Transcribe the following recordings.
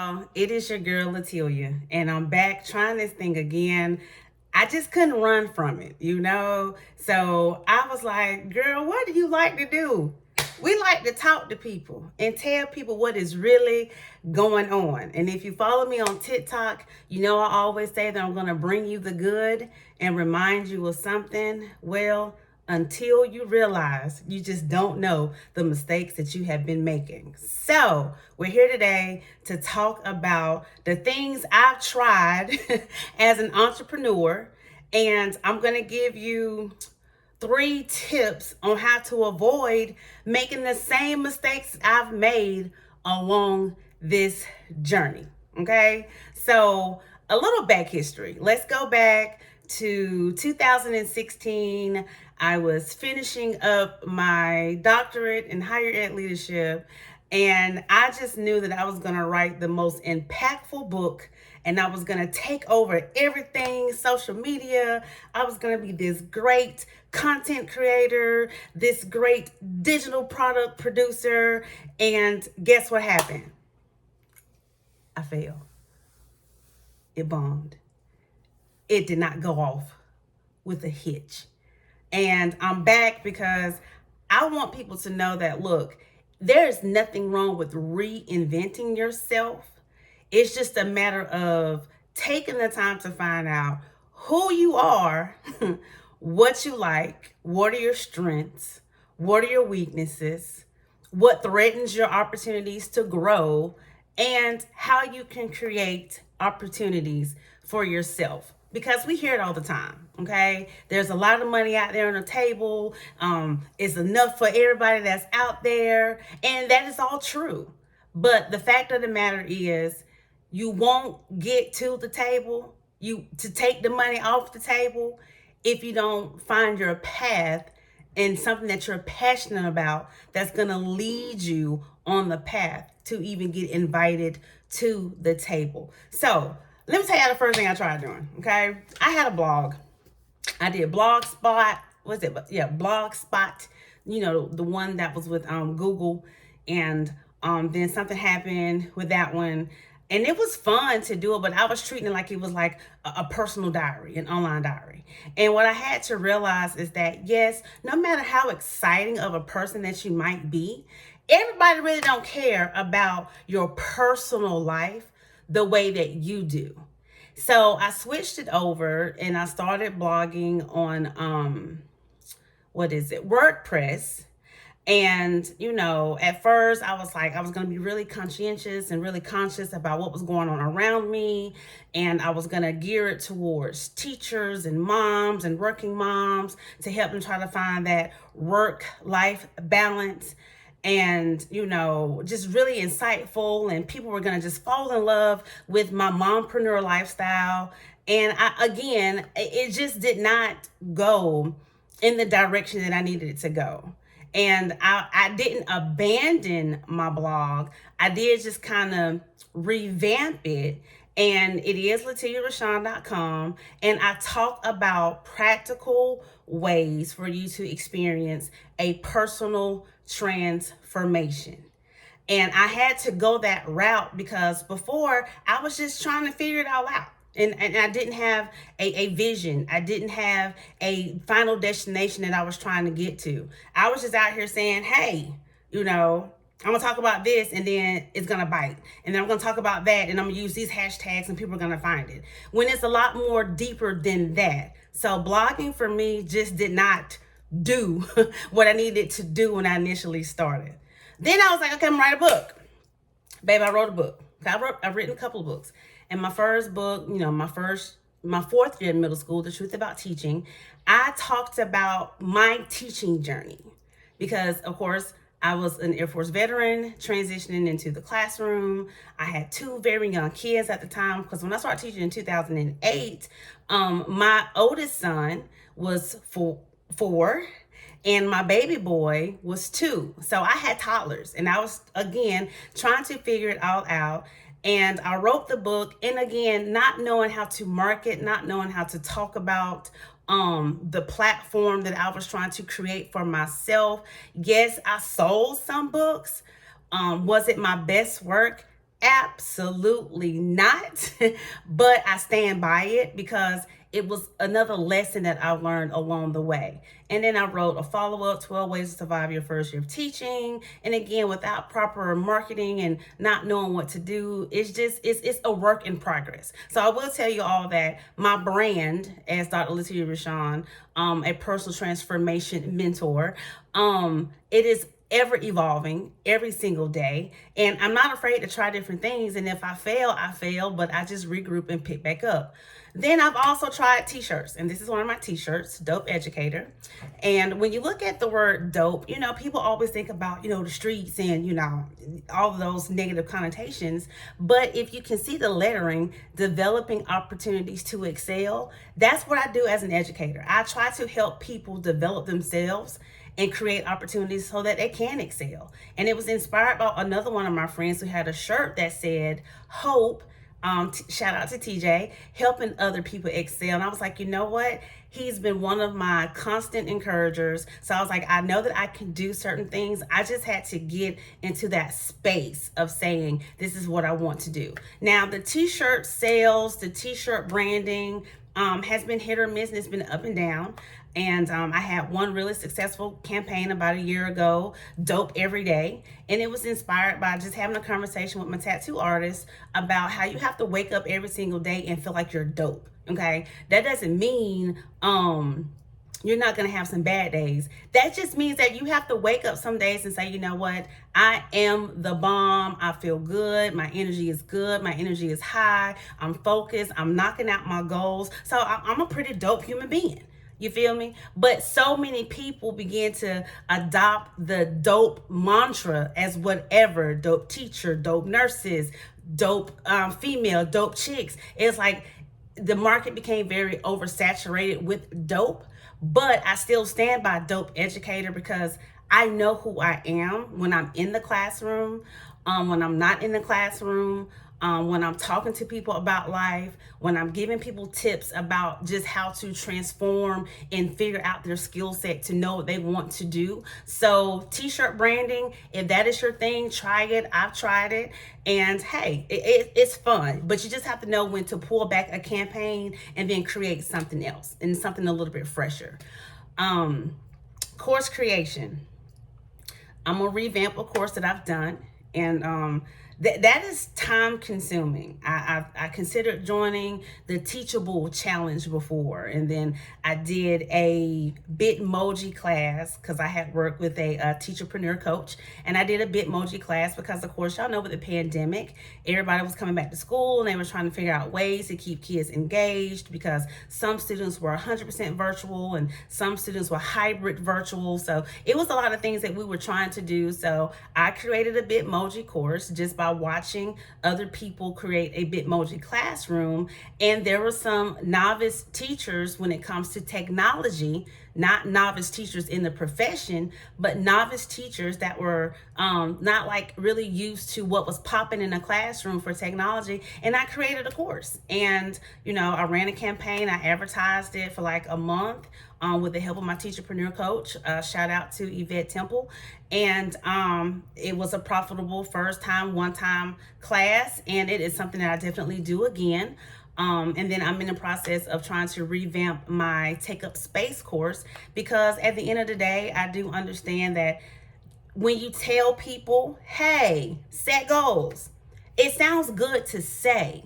y'all. It is your girl Latilia, and I'm back trying this thing again. I just couldn't run from it. So I was like, girl, what do you like to do? We like to talk to people and tell people what is really going on. And if you follow me on TikTok, I always say that I'm going to bring you the good and remind you of something. Well, until you realize you just don't know the mistakes that you have been making. So, we're here today to talk about the things I've tried as an entrepreneur, and I'm going to give you 3 tips on how to avoid making the same mistakes I've made along this journey. Okay, so a little back history. Let's go back to 2016. I was finishing up my doctorate in higher ed leadership, and I just knew that I was going to write the most impactful book, and I was going to take over everything social media. I was going to be this great content creator, this great digital product producer. And guess what happened? I failed. It bombed. It did not go off with a hitch. And I'm back because I want people to know that, look, there's nothing wrong with reinventing yourself. It's just a matter of taking the time to find out who you are, what you like, what are your strengths, what are your weaknesses, what threatens your opportunities to grow, and how you can create opportunities for yourself. Because we hear it all the time, okay? There's a lot of money out there on the table. It's enough for everybody that's out there, and that is all true. But the fact of the matter is, you won't get to the table, to take the money off the table, if you don't find your path and something that you're passionate about that's going to lead you on the path to even get invited to the table. So let me tell you the first thing I tried doing. Okay, I had a blog. I did Blogspot. What's it? Yeah, Blogspot. The one that was with Google, and then something happened with that one. And it was fun to do it, but I was treating it like it was like a personal diary, an online diary. And what I had to realize is that, yes, no matter how exciting of a person that you might be, everybody really don't care about your personal life the way that you do. So I switched it over and I started blogging on, WordPress. And, at first I was like, I was going to be really conscientious and really conscious about what was going on around me. And I was going to gear it towards teachers and moms and working moms to help them try to find that work-life balance. And, just really insightful. And people were going to just fall in love with my mompreneur lifestyle. And it just did not go in the direction that I needed it to go. And I didn't abandon my blog. I did just kind of revamp it. And it is LatiliaRashawn.com. And I talk about practical ways for you to experience a personal transformation. And I had to go that route because before I was just trying to figure it all out. And I didn't have a vision. I didn't have a final destination that I was trying to get to. I was just out here saying, hey, I'm going to talk about this and then it's going to bite. And then I'm going to talk about that and I'm going to use these hashtags and people are going to find it. When it's a lot more deeper than that. So blogging for me just did not do what I needed to do when I initially started. Then I was like, okay, I'm going to write a book. Babe, I wrote a book. I've written a couple of books. And my first book, my 4th year in middle school, The Truth About Teaching, I talked about my teaching journey because, of course, I was an Air Force veteran transitioning into the classroom. I had 2 very young kids at the time because when I started teaching in 2008, my oldest son was 4 and my baby boy was 2. So I had toddlers and I was, again, trying to figure it all out. And I wrote the book, and again, not knowing how to market, not knowing how to talk about the platform that I was trying to create for myself. Yes, I sold some books. Was it my best work? Absolutely not. But I stand by it because it was another lesson that I learned along the way. And then I wrote a follow up 12 Ways to Survive Your First Year of Teaching. And again, without proper marketing and not knowing what to do, it's a work in progress. So I will tell you all that my brand, as Dr. Latia Rashawn, a personal transformation mentor, it is ever evolving every single day, and I'm not afraid to try different things, and if I fail, but I just regroup and pick back up. Then I've also tried t-shirts, and this is one of my t-shirts, Dope Educator. And when you look at the word dope, people always think about the streets and all of those negative connotations, but if you can see the lettering, developing opportunities to excel, that's what I do as an educator. I try to help people develop themselves and create opportunities so that they can excel. And it was inspired by another one of my friends who had a shirt that said hope, shout out to TJ, helping other people excel. And I was like, you know what? He's been one of my constant encouragers. So I was like, I know that I can do certain things. I just had to get into that space of saying, this is what I want to do. Now, the t-shirt sales, the t-shirt branding, has been hit or miss, and it's been up and down. And I had one really successful campaign about a year ago, Dope Every Day. And it was inspired by just having a conversation with my tattoo artist about how you have to wake up every single day and feel like you're dope. Okay. That doesn't mean you're not going to have some bad days. That just means that you have to wake up some days and say, you know what? I am the bomb. I feel good. My energy is good. My energy is high. I'm focused. I'm knocking out my goals. So I'm a pretty dope human being. You feel me? But so many people begin to adopt the dope mantra as whatever. Dope teacher, dope nurses, dope female, dope chicks. It's like the market became very oversaturated with dope, but I still stand by Dope Educator because I know who I am when I'm in the classroom, when I'm not in the classroom, when I'm talking to people about life, when I'm giving people tips about just how to transform and figure out their skill set to know what they want to do. So t-shirt branding, if that is your thing, try it. I've tried it. And hey, it's fun, but you just have to know when to pull back a campaign and then create something else and something a little bit fresher. Course creation. I'm going to revamp a course that I've done. And that is time consuming. I considered joining the Teachable Challenge before, and then I did a Bitmoji class because I had worked with a teacherpreneur coach, and I did a Bitmoji class because, of course, y'all know with the pandemic, everybody was coming back to school and they were trying to figure out ways to keep kids engaged because some students were 100% virtual and some students were hybrid virtual. So it was a lot of things that we were trying to do. So I created a Bitmoji course just by watching other people create a Bitmoji classroom. And there were some novice teachers when it comes to technology, not novice teachers in the profession, but novice teachers that were not like really used to what was popping in a classroom for technology. And I created a course, and I ran a campaign. I advertised it for like a month with the help of my teacherpreneur coach. Shout out to Yvette Temple. And it was a profitable first time, one-time class, and it is something that I definitely do again. And then I'm in the process of trying to revamp my Take Up Space course because at the end of the day, I do understand that when you tell people, hey, set goals, it sounds good to say,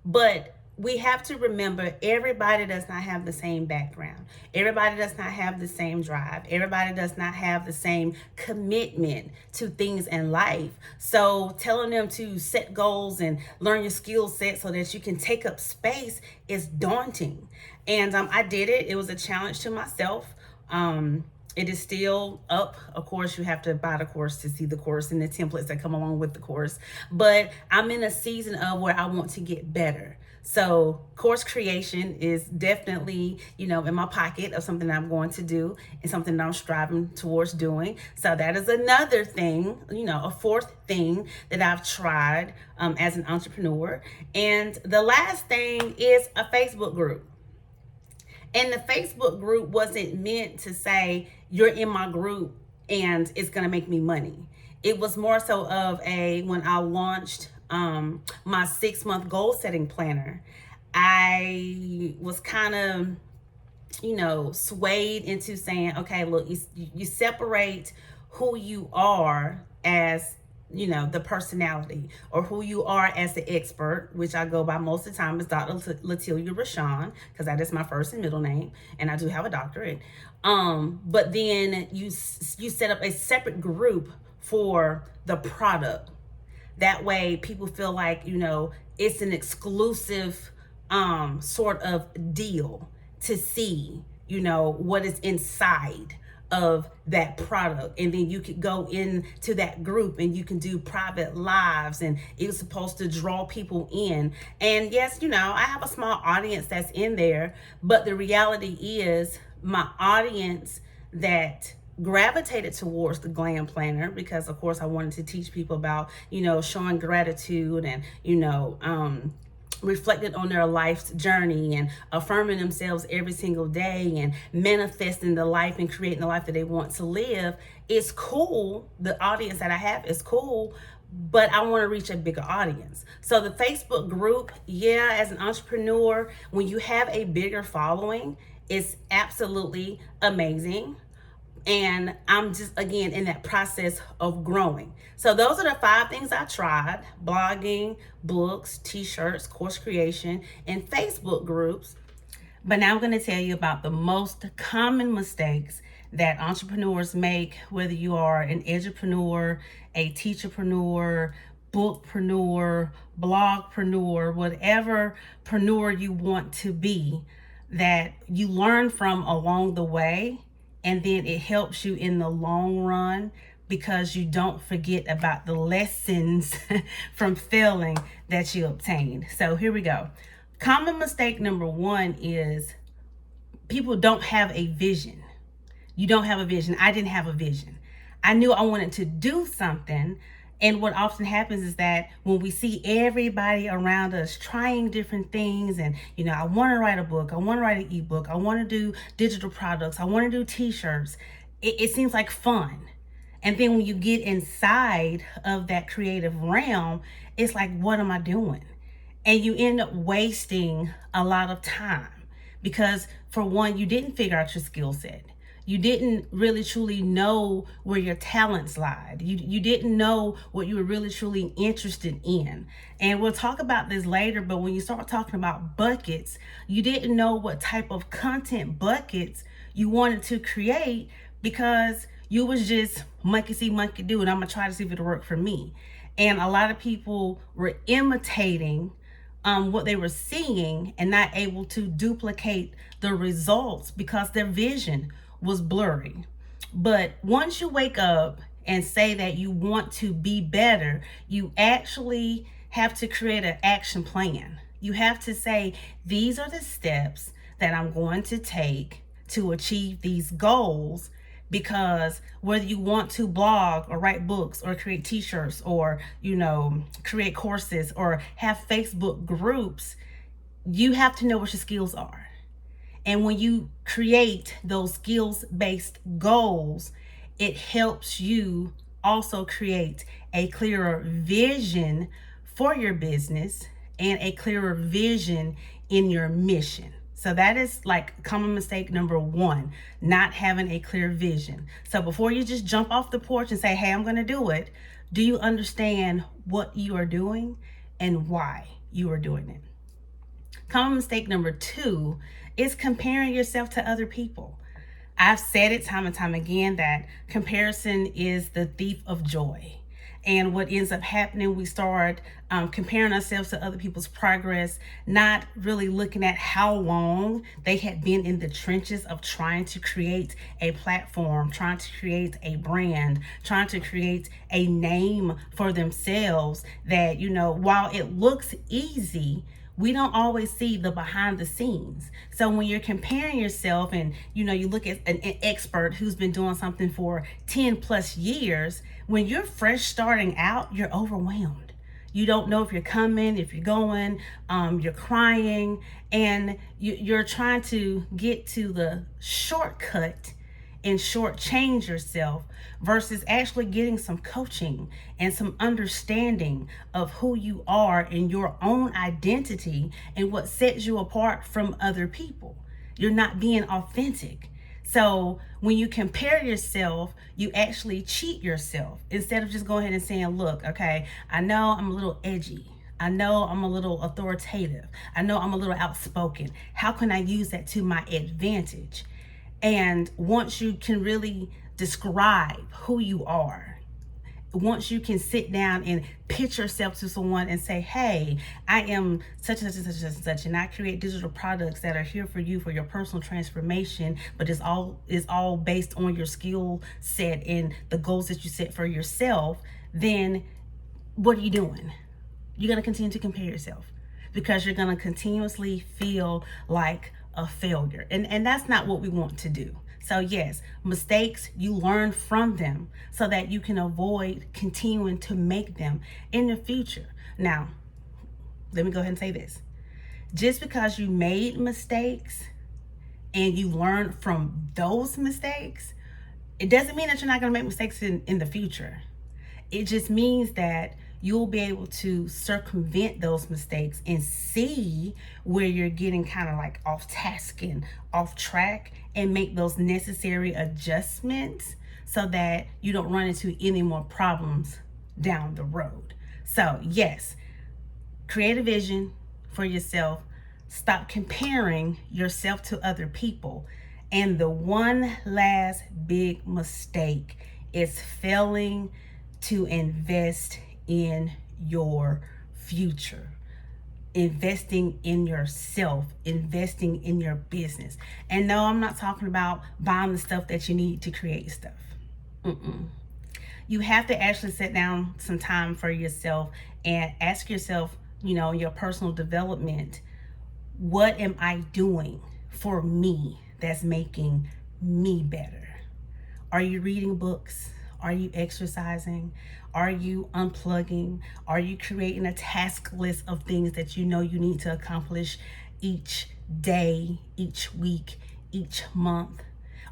but we have to remember everybody does not have the same background. Everybody does not have the same drive. Everybody does not have the same commitment to things in life. So telling them to set goals and learn your skill set so that you can take up space is daunting. And I did it. It was a challenge to myself. It is still up. Of course, you have to buy the course to see the course and the templates that come along with the course. But I'm in a season of where I want to get better. So course creation is definitely, in my pocket of something I'm going to do and something that I'm striving towards doing. So that is another thing, a fourth thing that I've tried as an entrepreneur. And the last thing is a Facebook group. And the Facebook group wasn't meant to say, you're in my group and it's going to make me money. It was more so of when I launched my 6 month goal setting planner, I was kind of, swayed into saying, okay, look, you separate who you are as, the personality, or who you are as the expert, which I go by most of the time is Dr. Latilia Rashawn, because that is my first and middle name, and I do have a doctorate. But then you set up a separate group for the product. That way people feel like, it's an exclusive sort of deal to see, what is inside of that product. And then you could go into that group and you can do private lives, and it's supposed to draw people in. And yes, I have a small audience that's in there, but the reality is my audience that gravitated towards the glam planner, because of course I wanted to teach people about, showing gratitude and, reflecting on their life's journey and affirming themselves every single day and manifesting the life and creating the life that they want to live. It's cool. The audience that I have is cool, but I want to reach a bigger audience. So the Facebook group, as an entrepreneur, when you have a bigger following, it's absolutely amazing. And I'm just, again, in that process of growing. So those are the 5 things I tried: blogging, books, t-shirts, course creation, and Facebook groups. But now I'm going to tell you about the most common mistakes that entrepreneurs make, whether you are an edupreneur, a teacherpreneur, bookpreneur, blogpreneur, whatever preneur you want to be, that you learn from along the way. And then it helps you in the long run, because you don't forget about the lessons from failing that you obtained. So here we go. Common mistake number 1 is people don't have a vision. You don't have a vision. I didn't have a vision. I knew I wanted to do something. And what often happens is that when we see everybody around us trying different things, and, I want to write a book, I want to write an ebook, I want to do digital products, I want to do t-shirts, it seems like fun. And then when you get inside of that creative realm, it's like, what am I doing? And you end up wasting a lot of time, because for one, you didn't figure out your skill set. You didn't really truly know where your talents lied. You didn't know what you were really truly interested in. And we'll talk about this later, but when you start talking about buckets, you didn't know what type of content buckets you wanted to create, because you was just monkey see, monkey do, and I'm gonna try to see if it'll work for me. And a lot of people were imitating what they were seeing and not able to duplicate the results because their vision was blurry. But once you wake up and say that you want to be better, you actually have to create an action plan. You have to say, these are the steps that I'm going to take to achieve these goals. Because whether you want to blog or write books or create t-shirts or, create courses or have Facebook groups, you have to know what your skills are. And when you create those skills-based goals, it helps you also create a clearer vision for your business and a clearer vision in your mission. So that is like common mistake number 1, not having a clear vision. So before you just jump off the porch and say, hey, I'm going to do it, do you understand what you are doing and why you are doing it? Common mistake number 2 is comparing yourself to other people. I've said it time and time again that comparison is the thief of joy. And what ends up happening, we start comparing ourselves to other people's progress, not really looking at how long they had been in the trenches of trying to create a platform, trying to create a brand, trying to create a name for themselves that, while it looks easy, we don't always see the behind the scenes. So when you're comparing yourself and, you look at an expert who's been doing something for 10 plus years, when you're fresh starting out, you're overwhelmed. You don't know if you're coming, if you're going, you're crying, and you're trying to get to the shortcut and shortchange yourself versus actually getting some coaching and some understanding of who you are and your own identity and what sets you apart from other people. You're not being authentic. So when you compare yourself, you actually cheat yourself instead of just going ahead and saying, look, okay, I know I'm a little edgy. I know I'm a little authoritative. I know I'm a little outspoken. How can I use that to my advantage? And once you can really describe who you are, once you can sit down and pitch yourself to someone and say, hey, I am such and such and such and such, and I create digital products that are here for you for your personal transformation, but it's all based on your skill set and the goals that you set for yourself, then what are you doing? You're going to continue to compare yourself because you're going to continuously feel like a failure. And that's not what we want to do. So yes, mistakes, you learn from them so that you can avoid continuing to make them in the future. Now, let me go ahead and say this. Just because you made mistakes and you learn from those mistakes, it doesn't mean that you're not going to make mistakes in the future. It just means that you'll be able to circumvent those mistakes and see where you're getting kind of like off task and off track and make those necessary adjustments so that you don't run into any more problems down the road. So yes, create a vision for yourself. Stop comparing yourself to other people. And the one last big mistake is failing to invest in your future, investing in yourself, investing in your business. And no, I'm not talking about buying the stuff that you need to create stuff. You have to actually sit down some time for yourself and ask yourself, your personal development, what am I doing for me that's making me better? Are you reading books? Are you exercising? Are you unplugging? Are you creating a task list of things that you know you need to accomplish each day, each week, each month?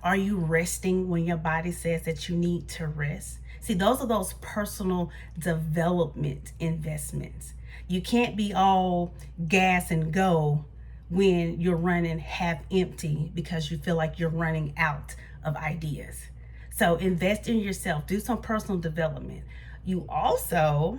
Are you resting when your body says that you need to rest? See, those are those personal development investments. You can't be all gas and go when you're running half empty because you feel like you're running out of ideas. So invest in yourself, do some personal development. You also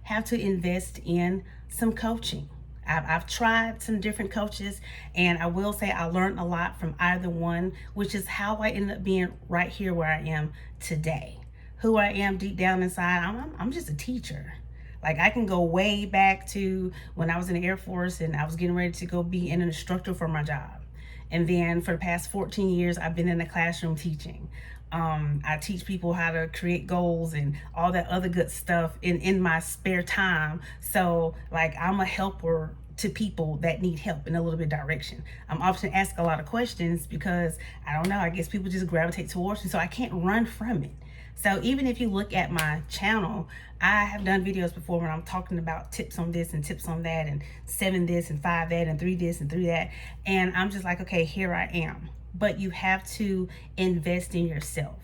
have to invest in some coaching. I've tried some different coaches, and I will say I learned a lot from either one, which is how I ended up being right here where I am today. Who I am deep down inside, I'm just a teacher. Like, I can go way back to when I was in the Air Force and I was getting ready to go be an instructor for my job. And then for the past 14 years, I've been in the classroom teaching. I teach people how to create goals and all that other good stuff in my spare time. So like, I'm a helper to people that need help in a little bit of direction. I'm often asked a lot of questions because I don't know, I guess people just gravitate towards me, so I can't run from it. So even if you look at my channel, I have done videos before when I'm talking about tips on this and tips on that and 7 this and 5 that and 3 this and 3 that. And I'm just like, okay, here I am. But you have to invest in yourself,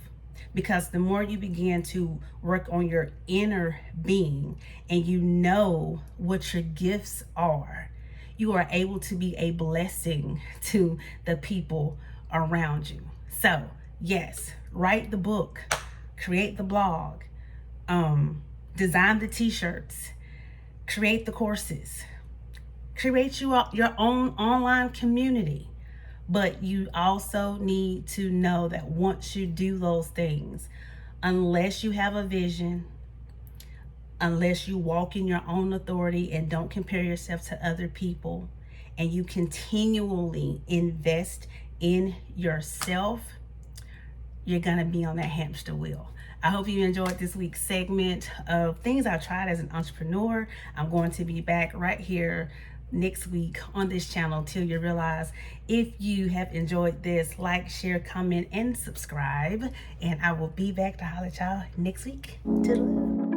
because the more you begin to work on your inner being and you know what your gifts are, you are able to be a blessing to the people around you. So yes, write the book, create the blog, design the t-shirts, create the courses, create your own online community. But you also need to know that once you do those things, unless you have a vision, unless you walk in your own authority and don't compare yourself to other people, and you continually invest in yourself, you're gonna be on that hamster wheel. I hope you enjoyed this week's segment of things I tried as an entrepreneur. I'm going to be back right here next week on this channel till you realize. If you have enjoyed this, like, share, comment, and subscribe. And I will be back to holler at y'all next week. Toodaloo.